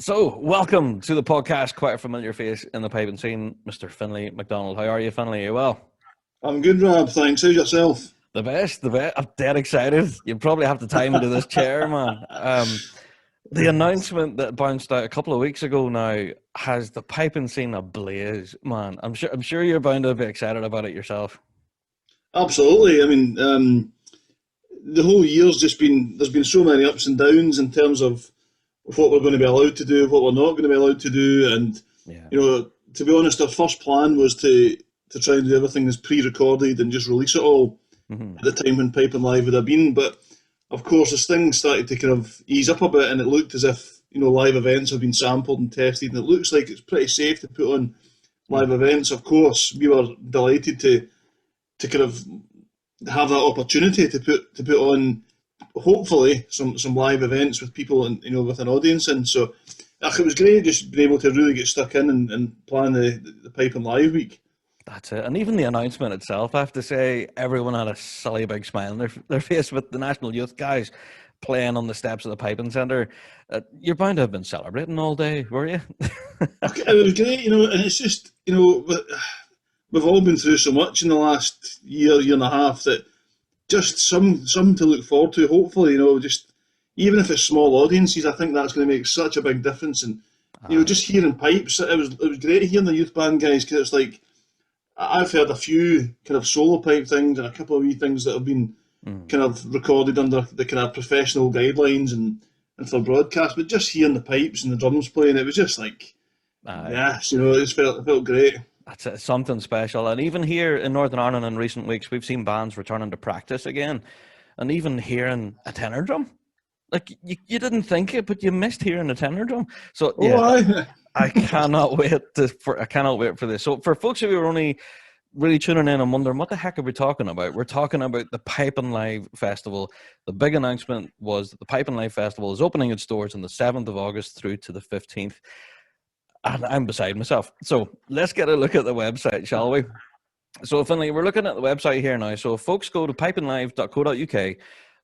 So, welcome to the podcast. Quite a familiar face in the piping scene, Mr. Finlay MacDonald. How are you, Finlay? Are you well? I'm good, Rob. Thanks. How's yourself? The best, the best. I'm dead excited. You probably have to time into this chair, man. The announcement that bounced out a couple of weeks ago now has the piping scene ablaze, man. I'm sure you're bound to be excited about it yourself. Absolutely. I mean, the whole year's just been, there's been so many ups and downs in terms of what we're going to be allowed to do, what we're not going to be allowed to do. And, Yeah. to be honest, our first plan was to try and do everything as pre-recorded and just release it all Hmm. at the time when Piping Live would have been. But of course, as things started to kind of ease up a bit and it looked as if, live events have been sampled and tested and it looks like it's pretty safe to put on live events, of course, we were delighted to kind of have that opportunity to put on hopefully some live events with people and with an audience. And so it was great just being able to really get stuck in and plan the Pipe and Live week. That's it. And even the announcement itself, I have to say, everyone had a silly big smile on their face with the National Youth guys playing on the steps of the piping centre. You're bound to have been celebrating all day, were you? Okay, it was great, and it's just we've all been through so much in the last year and a half that just some to look forward to. Hopefully, just even if it's small audiences, I think that's going to make such a big difference. And Aye. just hearing pipes, it was great hearing the youth band guys because it's like I've heard a few kind of solo pipe things and a couple of wee things that have been Mm. kind of recorded under the kind of professional guidelines and for broadcast. But just hearing the pipes and the drums playing, it was just like Aye. yes, it felt great. That's something special. And even here in Northern Ireland in recent weeks, we've seen bands returning to practice again. And even hearing a tenor drum. Like, you didn't think it, but you missed hearing a tenor drum. So, Oh, yeah, aye. I cannot wait I cannot wait for this. So, for folks who are only really tuning in and wondering what the heck are we talking about, we're talking about the Pipe and Live Festival. The big announcement was that the Pipe and Live Festival is opening its doors on the 7th of August through to the 15th. And I'm beside myself. So let's get a look at the website, shall we? So, Finlay, we're looking at the website here now. So, if folks go to pipeandlive.co.uk,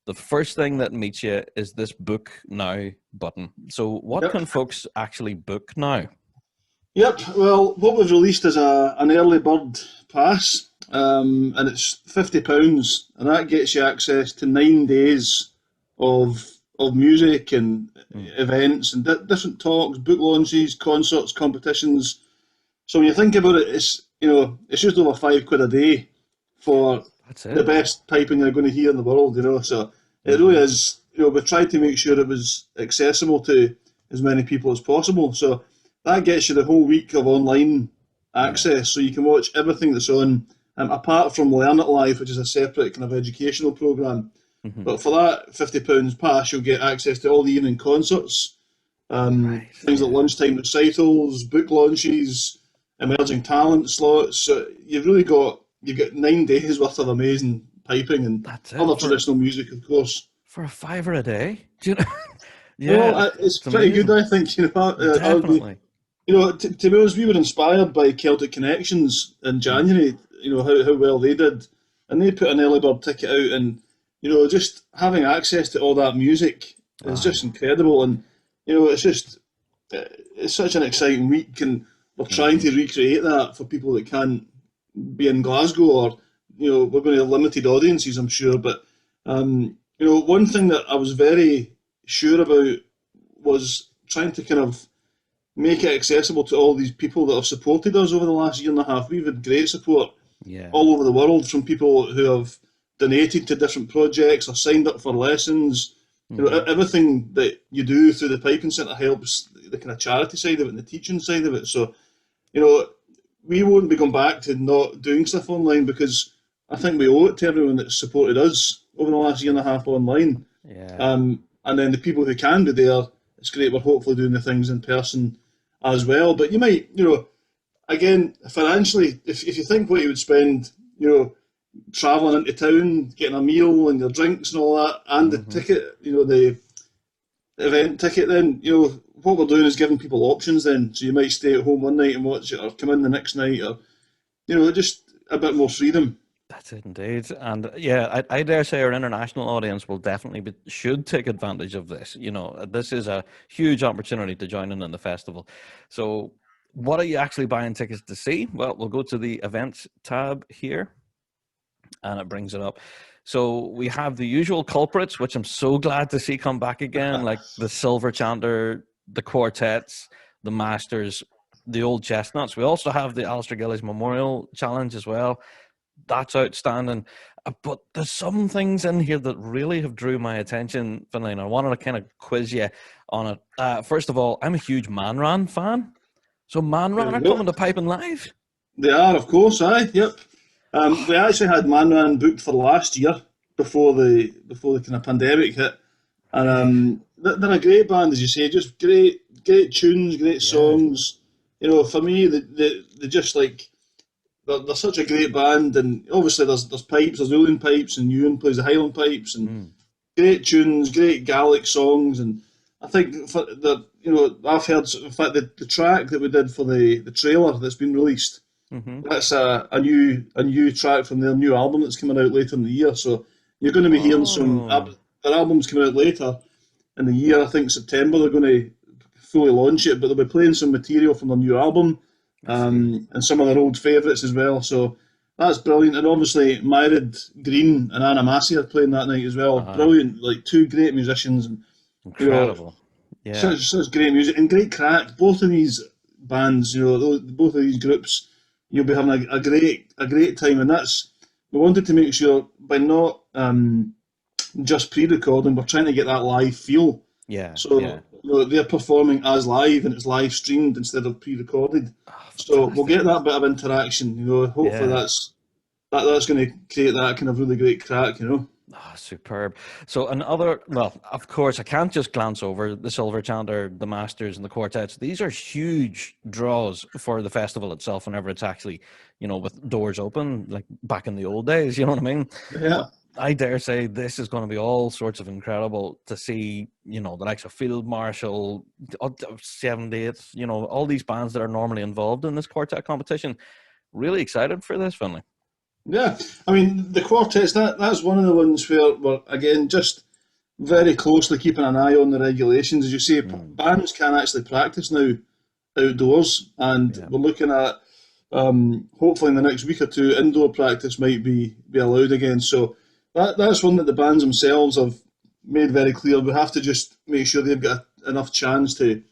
the first thing that meets you is this book now button. So, what Yep. can folks actually book now? Yep. Well, what we've released is an early bird pass, and it's £50, and that gets you access to 9 days of music and Mm, events and different talks, book launches, concerts, competitions. So when you think about it, it's just over £5 a day for that's the it. best piping you're going to hear in the world. So it really Hmm. is. We tried to make sure it was accessible to as many people as possible. So that gets you the whole week of online Yeah. access, so you can watch everything that's on. Apart from Learn It Live, which is a separate kind of educational program, Hmm. but for that £50 pass, you'll get access to all the evening concerts, Right. things like Yeah. lunchtime recitals, book launches, emerging talent slots. So you've got 9 days worth of amazing piping and That's it other traditional music, of course. for a fiver a day. Do you know? Well, Yeah, it's it's pretty good, amazing. I think. I would be. Definitely. To be honest, we were inspired by Celtic Connections in Mm. January. How well they did, and they put an early bird ticket out, and just having access to all that music is Aye. just incredible. And it's such an exciting week, and we're trying Hmm. to recreate that for people that can't be in Glasgow, or we're going to have limited audiences, I'm sure. But one thing that I was very sure about was trying to kind of make it accessible to all these people that have supported us over the last year and a half. We've had great support Yeah. all over the world from people who have donated to different projects or signed up for lessons. Hmm. Everything that you do through the Piping Centre helps the kind of charity side of it and the teaching side of it. So, you know, we won't be going back to not doing stuff online because I think we owe it to everyone that's supported us over the last year and a half online. Yeah. And then the people who can be there, it's great. We're hopefully doing the things in person as well. But you might, again, financially, if you think what you would spend, travelling into town, getting a meal and your drinks and all that, and the Hmm. ticket, the event ticket, then, what we're doing is giving people options then. So you might stay at home one night and watch it, or come in the next night, or, just a bit more freedom. That's it indeed. And yeah, I dare say our international audience will definitely should take advantage of this. This is a huge opportunity to join in the festival. So, what are you actually buying tickets to see? Well, we'll go to the events tab here, and it brings it up. So we have the usual culprits, which I'm so glad to see come back again, like the Silver Chanter, the Quartets, the Masters, the Old Chestnuts. We also have the Alistair Gillies Memorial Challenge as well. That's outstanding. But there's some things in here that really have drew my attention, Finlay, and I wanted to kind of quiz you on it. First of all, I'm a huge Manran fan. So There Manran we are go. coming to Piping Live. They are, of course, aye, yep. We actually had Manran booked for last year before the kind of pandemic hit, and Really? they're a great band, as you say, just great tunes, great Yeah. songs. For me, they just like they're such a great band, and obviously there's pipes, there's Uilleann pipes, and Ewan plays the Highland pipes, and Mm. great tunes, great Gaelic songs, and I think for I've heard, in fact, the track that we did for the trailer that's been released. Mm-hmm. That's a new track from their new album that's coming out later in the year. So you're going to be hearing Oh. their album's coming out later in the year. I think September they're going to fully launch it, but they'll be playing some material from their new album, I see. and some of their old favourites as well. So that's brilliant. And obviously Myrid Green and Anna Massey are playing that night as well. Aye. Brilliant, like two great musicians, and you know Incredible. Yeah. such great music and great crack. Both of these bands, both of these groups, you'll be having a great time, and that's we wanted to make sure by not just pre-recording, we're trying to get that live feel. Yeah. Yeah. So they're performing as live, and it's live streamed instead of pre-recorded. Oh, So we'll fantastic. get that bit of interaction. Hopefully Yeah. that's going to create that kind of really great crack. Oh, superb. So well, of course, I can't just glance over the Silver Chanter, the Masters, and the Quartets. These are huge draws for the festival itself whenever it's actually, with doors open, like back in the old days, you know what I mean? Yeah. But I dare say this is going to be all sorts of incredible to see, the likes of Field Marshal, 78th, all these bands that are normally involved in this quartet competition. Really excited for this, Finley. Yeah, I mean the quartets. That's one of the ones where we're again just very closely keeping an eye on the regulations. As you say, Mm, bands can actually practice now outdoors, and yeah. we're looking at hopefully in the next week or two, indoor practice might be allowed again. So that's one that the bands themselves have made very clear. We have to just make sure they've got enough chance to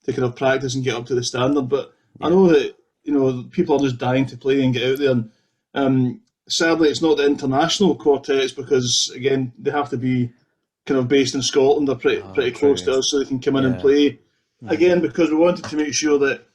kind of practice and get up to the standard. But I Yeah. know that people are just dying to play and get out there. And sadly, it's not the international quartets because again they have to be kind of based in Scotland. They're Oh, pretty close true. to us, so they can come in and Yeah. play. Mm, Again, because we wanted to make sure that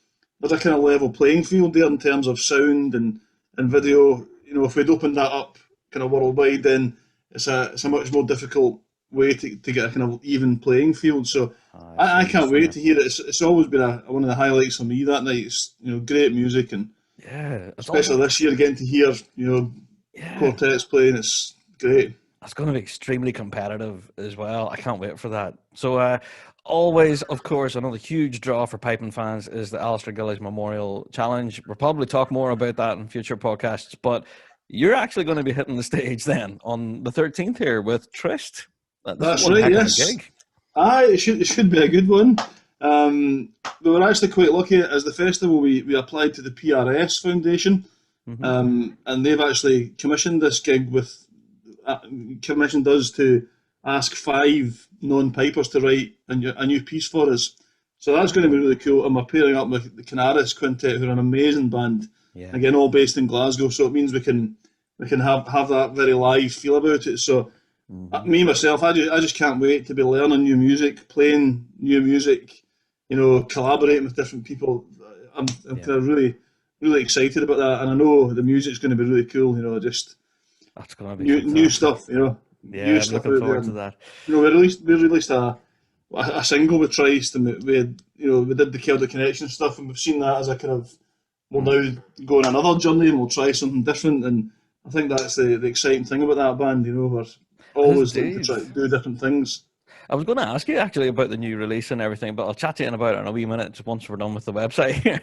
there's a kind of level playing field there in terms of sound and mm. video. If we'd opened that up kind of worldwide, then it's a much more difficult way to get a kind of even playing field. So I I see what you're can't wait saying. to hear it. It's always been one of the highlights for me that night. It's great music, and Yeah, it's especially almost this year getting to hear yeah. quartets playing. It's great. It's going to be extremely competitive as well. I can't wait for that. So, always, of course, another huge draw for piping fans is the Alistair Gillies Memorial Challenge. We'll probably talk more about that in future podcasts, but you're actually going to be hitting the stage then on the 13th here with Trist. This is That's one right. heck of a Yes. gig. Aye, it should be a good one. We were actually quite lucky as the festival. We applied to the PRS Foundation, Hmm. and they've actually commissioned us to ask 5 non-pipers to write a new piece for us. So that's going to be Oh, really cool. And we're pairing up with the Canaris Quintet, who are an amazing band, yeah. again all based in Glasgow. So it means we can have that very live feel about it. So Hmm. me myself, I just can't wait to be learning new music, playing new music, collaborating with different people. I'm Yeah. kind of really really excited about that, and I know the music's going to be really cool. Just That's going to be new fantastic. stuff. New Yeah, I'm stuff looking out there. forward to And, that. we released a single with Trice, and we had, we did the Celtic Connection stuff, and we've seen that as a kind of we'll Mm. now go on another journey and we'll try something different. And I think that's the exciting thing about that band. We're It is always looking to indeed. try to do different things. I was going to ask you actually about the new release and everything, but I'll chat to you about it in a wee minute once we're done with the website.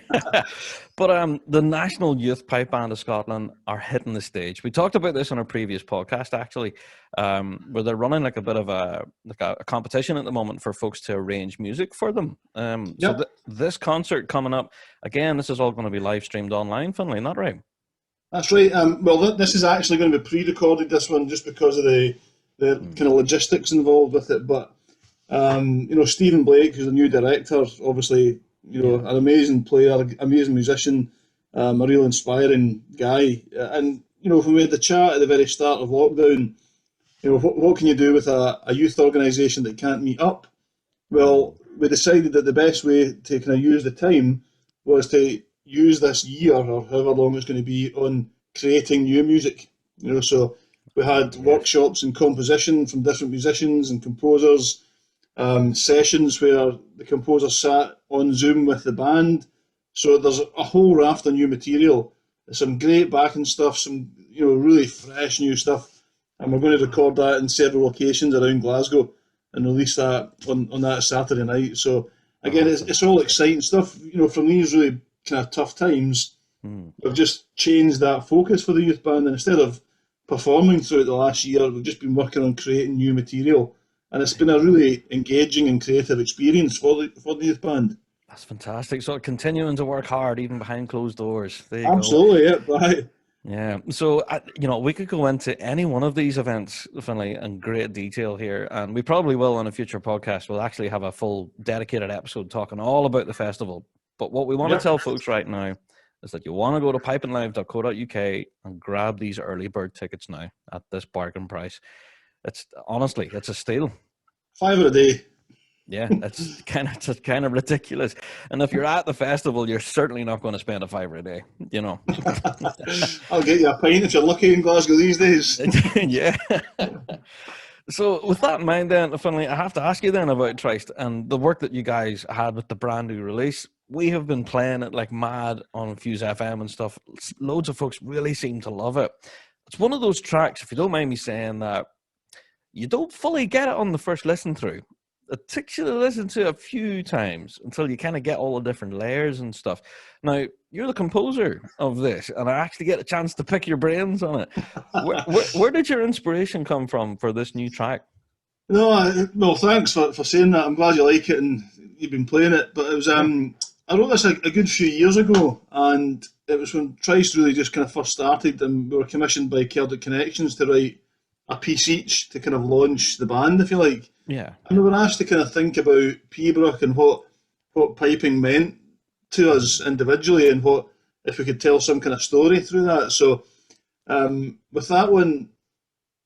But the National Youth Pipe Band of Scotland are hitting the stage. We talked about this on our previous podcast, actually, where they're running like a bit of a competition at the moment for folks to arrange music for them. So this concert coming up, again, this is all going to be live streamed online, Finlay, not right? That's right. Well, this is actually going to be pre-recorded, this one, just because of the kind of logistics involved with it. But Stephen Blake, who's the new director, obviously, an amazing player, amazing musician, a real inspiring guy. And when we had the chat at the very start of lockdown, what can you do with a youth organisation that can't meet up? Well, we decided that the best way to kind of use the time was to use this year, or however long it's going to be, on creating new music. So we had workshops in composition from different musicians and composers, sessions where the composers sat on Zoom with the band. So there's a whole raft of new material, some great backing stuff, some really fresh new stuff, and we're going to record that in several locations around Glasgow and release that on that Saturday night. So again, it's all exciting stuff. From these really kind of tough times, we've just changed that focus for the youth band, and instead of performing throughout the last year, we've just been working on creating new material, and it's been a really engaging and creative experience for the youth band. That's fantastic. So continuing to work hard even behind closed doors. There you Absolutely, go. Right. Yeah. So, we could go into any one of these events, Finlay, in great detail here. And we probably will on a future podcast. We'll actually have a full dedicated episode talking all about the festival. But what we want to tell folks right now is that you want to go to pipandlive.co.uk and grab these early bird tickets now at this bargain price. It's a steal. $5 a day. Yeah, it's kind of ridiculous. And if you're at the festival, you're certainly not going to spend $5 a day, I'll get you a pint if you're lucky in Glasgow these days. Yeah. So with that in mind then, Finlay, I have to ask you then about Trist and the work that you guys had with the brand new release. We have been playing it like mad on Fuse FM and stuff. Loads of folks really seem to love it. It's one of those tracks, if you don't mind me saying, that you don't fully get it on the first listen through. It takes you to listen to it a few times until you kind of get all the different layers and stuff. Now, you're the composer of this, and I actually get a chance to pick your brains on it. Where did your inspiration come from for this new track? Well, thanks for saying that. I'm glad you like it and you've been playing it. But it was I wrote this a good few years ago, and it was when Trist really just kind of first started, and we were commissioned by Celtic Connections to write a piece each to kind of launch the band, if you like. Yeah. And we were asked to kind of think about Peabrook and what piping meant to us individually, and what if we could tell some kind of story through that. So with that one,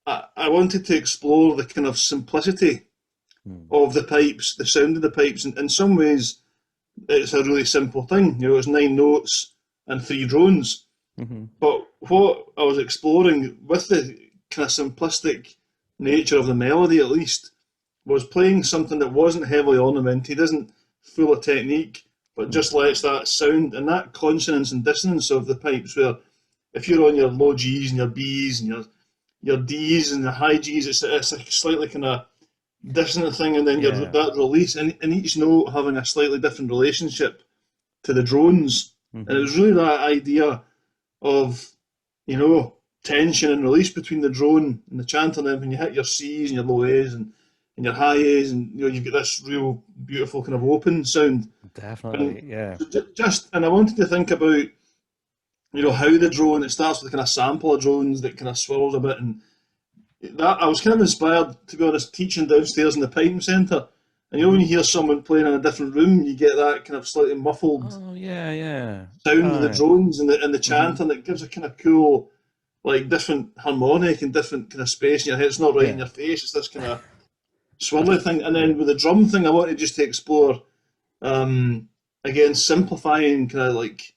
I wanted to explore the kind of simplicity of the pipes, the sound of the pipes. And in some ways, it's a really simple thing. It's 9 notes and 3 drones. Mm-hmm. But what I was exploring with the kind of simplistic nature of the melody, at least, was playing something that wasn't heavily ornamented, isn't full of technique, but just lets that sound and that consonance and dissonance of the pipes, where if you're on your low Gs and your Bs and your Ds and your high Gs, it's a slightly kind of dissonant thing, and then that release, and each note having a slightly different relationship to the drones. Mm-hmm. And it was really that idea of, tension and release between the drone and the chant, and then when you hit your Cs and your low As and your high A's, and you've got this real beautiful kind of open sound. Definitely, yeah. And I wanted to think about, how the drone, it starts with a kind of sample of drones that kind of swirls a bit, and that I was kind of inspired, to be honest, teaching downstairs in the piping centre. And when you hear someone playing in a different room, you get that kind of slightly muffled sound of the drones and the chant, and it gives a kind of cool, like, different harmonic and different kind of space in your head. It's not right in your face, it's this kind of swirly thing. And then with the drum thing, I wanted just to explore, again, simplifying, kind of like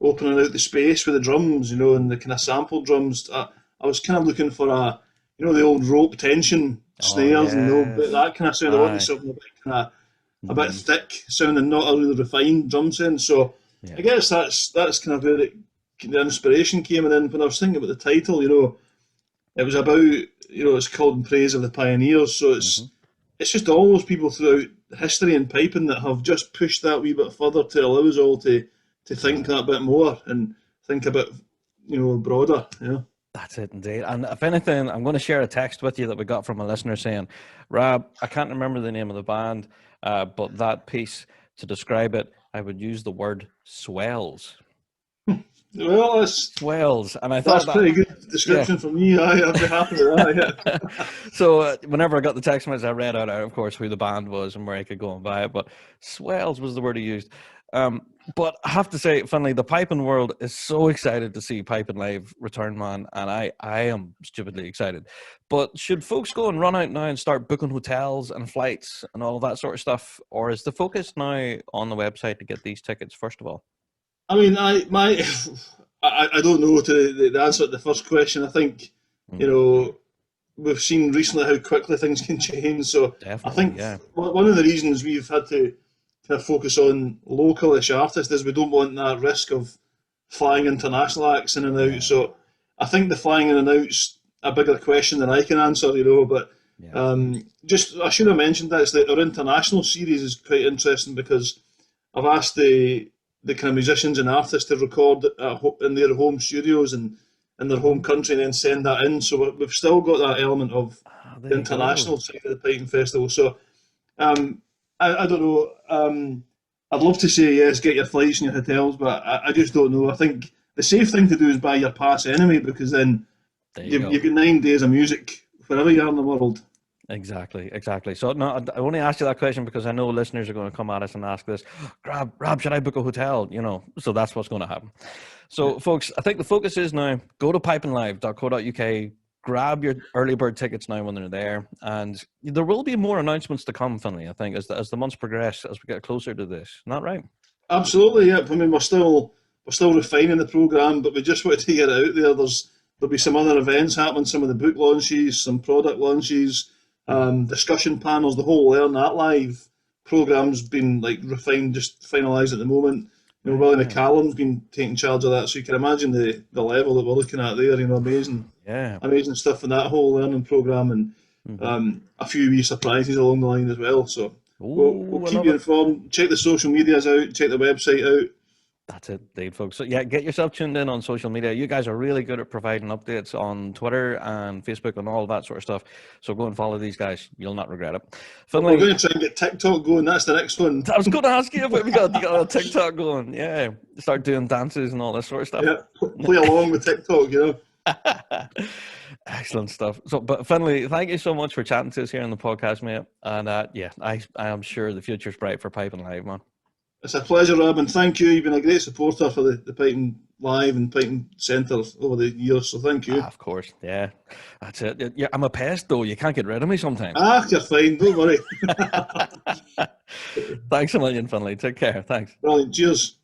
opening out the space with the drums, and the kind of sample drums. I was kind of looking for the old rope tension snares and that kind of sound. I wanted something a bit thick sounding, not a really refined drum sound. So I guess that's kind of where the inspiration came. And then when I was thinking about the title, it was about, it's called In Praise of the Pioneers. So it's it's just all those people throughout history and piping that have just pushed that wee bit further to allow us all to think that bit more and think a bit, broader. Yeah. That's it indeed. And if anything, I'm going to share a text with you that we got from a listener saying, Rob, I can't remember the name of the band, but that piece, to describe it, I would use the word swells. Well, Swells. And I that's thought that, pretty good description for me. I'd be happy with that. Yeah. So whenever I got the text message, I read out, of course, who the band was and where I could go and buy it. But swells was the word he used. But I have to say, Finlay, the piping world is so excited to see Piping Live return, man, and I am stupidly excited. But should folks go and run out now and start booking hotels and flights and all of that sort of stuff, or is the focus now on the website to get these tickets first of all? I mean, I don't know the answer to the first question. I think, we've seen recently how quickly things can change. So Definitely, I think yeah. one of the reasons we've had to focus on localish artists is we don't want that risk of flying international acts in and out. Yeah. So I think the flying in and out's a bigger question than I can answer, But just I should have mentioned that, is that our international series is quite interesting because I've asked the kind of musicians and artists to record in their home studios and in their home country and then send that in. So we've still got that element of the international side of the Piping Festival. So I don't know. I'd love to say yes, get your flights and your hotels, but I just don't know. I think the safe thing to do is buy your pass anyway, because then you've got 9 days of music wherever you are in the world. Exactly. So no, I only asked you that question because I know listeners are going to come at us and ask this, Rob, should I book a hotel? So that's what's going to happen. So folks, I think the focus is now, go to pipinglive.co.uk, grab your early bird tickets now when they're there, and there will be more announcements to come, Finlay, I think, as the months progress, as we get closer to this. Isn't that right? Absolutely, yeah. I mean, we're still refining the programme, but we just wanted to get it out there. There'll be some other events happening, some of the book launches, some product launches, discussion panels. The whole Learn That Live programme's been refined, just finalised at the moment. Willie McCallum's been taking charge of that, so you can imagine the level that we're looking at there. Amazing stuff in that whole learning programme, and a few wee surprises along the line as well. So we'll keep you informed. Check the social medias out. Check the website out. That's it, indeed, folks. So yeah, get yourself tuned in on social media. You guys are really good at providing updates on Twitter and Facebook and all that sort of stuff. So go and follow these guys. You'll not regret it. Finlay, we're going to try and get TikTok going. That's the next one. I was going to ask you if you got a TikTok going. Yeah, start doing dances and all this sort of stuff. Yeah, play along with TikTok, Excellent stuff. So, but Finlay, thank you so much for chatting to us here on the podcast, mate. And I am sure the future's bright for Piping Live, man. It's a pleasure, Rob, and thank you. You've been a great supporter for the Piping Live and Piping Centre over the years, so thank you. Of course, yeah. That's it. Yeah, I'm a pest, though. You can't get rid of me sometimes. You're fine. Don't worry. Thanks a million, Finlay. Take care. Thanks. Brilliant. Cheers.